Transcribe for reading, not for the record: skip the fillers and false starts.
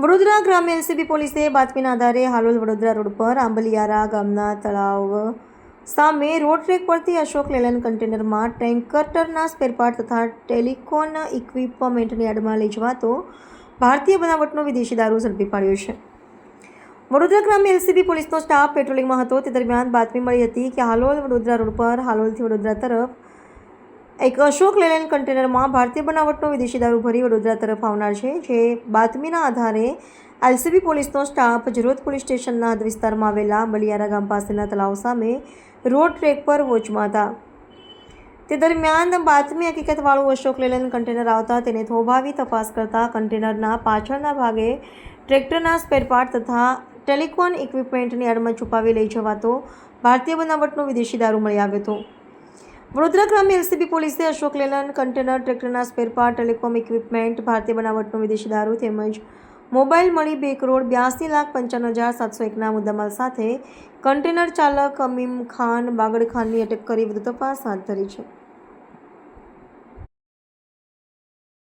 વડોદરા ગ્રામ્ય એલસીબી પોલીસે બાતમીના આધારે હાલોલ વડોદરા રોડ પર આંબલિયારા ગામના તળાવ સામે રોડ ટ્રેક પરથી અશોક લેલેન્ડ કન્ટેનરમાં ટેન્કરના સ્પેરપાર્ટ તથા ટેલિકોન ઇક્વિપમેન્ટની આડમાં લઈ જવાતો ભારતીય બનાવટનો વિદેશી દારૂ ઝડપી પાડ્યો છે. વડોદરા ગ્રામ્ય એલસીબી પોલીસનો સ્ટાફ પેટ્રોલિંગમાં હતો તે દરમિયાન બાતમી મળી હતી કે હાલોલ વડોદરા રોડ પર હાલોલથી વડોદરા તરફ એક અશોક લેલેન્ડ કન્ટેનરમાં ભારતીય બનાવટનો વિદેશી દારૂ ભરી વડોદરા તરફ આવનાર છે. જે બાતમીના આધારે એલસીબી પોલીસનો સ્ટાફ જરોદ પોલીસ સ્ટેશનના હદ વિસ્તારમાં આવેલા બલિયારા ગામ પાસેના તળાવ સામે રોડ ટ્રેક પર વોચમાં હતા. તે દરમિયાન બાતમી હકીકતવાળું અશોક લેલેન્ડ કન્ટેનર આવતા તેને થોભાવી તપાસ કરતા કન્ટેનરના પાછળના ભાગે ટ્રેક્ટરના સ્પેરપાર્ટ તથા ટેલિકોન ઇક્વિપમેન્ટની આડમાં છુપાવી લઈ જવાતો ભારતીય બનાવટનો વિદેશી દારૂ મળી આવ્યો હતો. વડોદરા ગ્રામ્ય એલસીબી પોલીસે અશોક લેલેન્ડ કન્ટેનર, ટ્રેક્ટરના સ્પેરપાર્ટ, ટેલિકોમ ઇક્વિપમેન્ટ, ભારતીય બનાવટનો વિદેશી દારૂ તેમજ મોબાઈલ મળી 2,82,95,701ના મુદ્દામાલ સાથે કન્ટેનર ચાલક અમીમ ખાન બાગડ ખાનની અટક કરી વધુ તપાસ હાથ ધરી છે.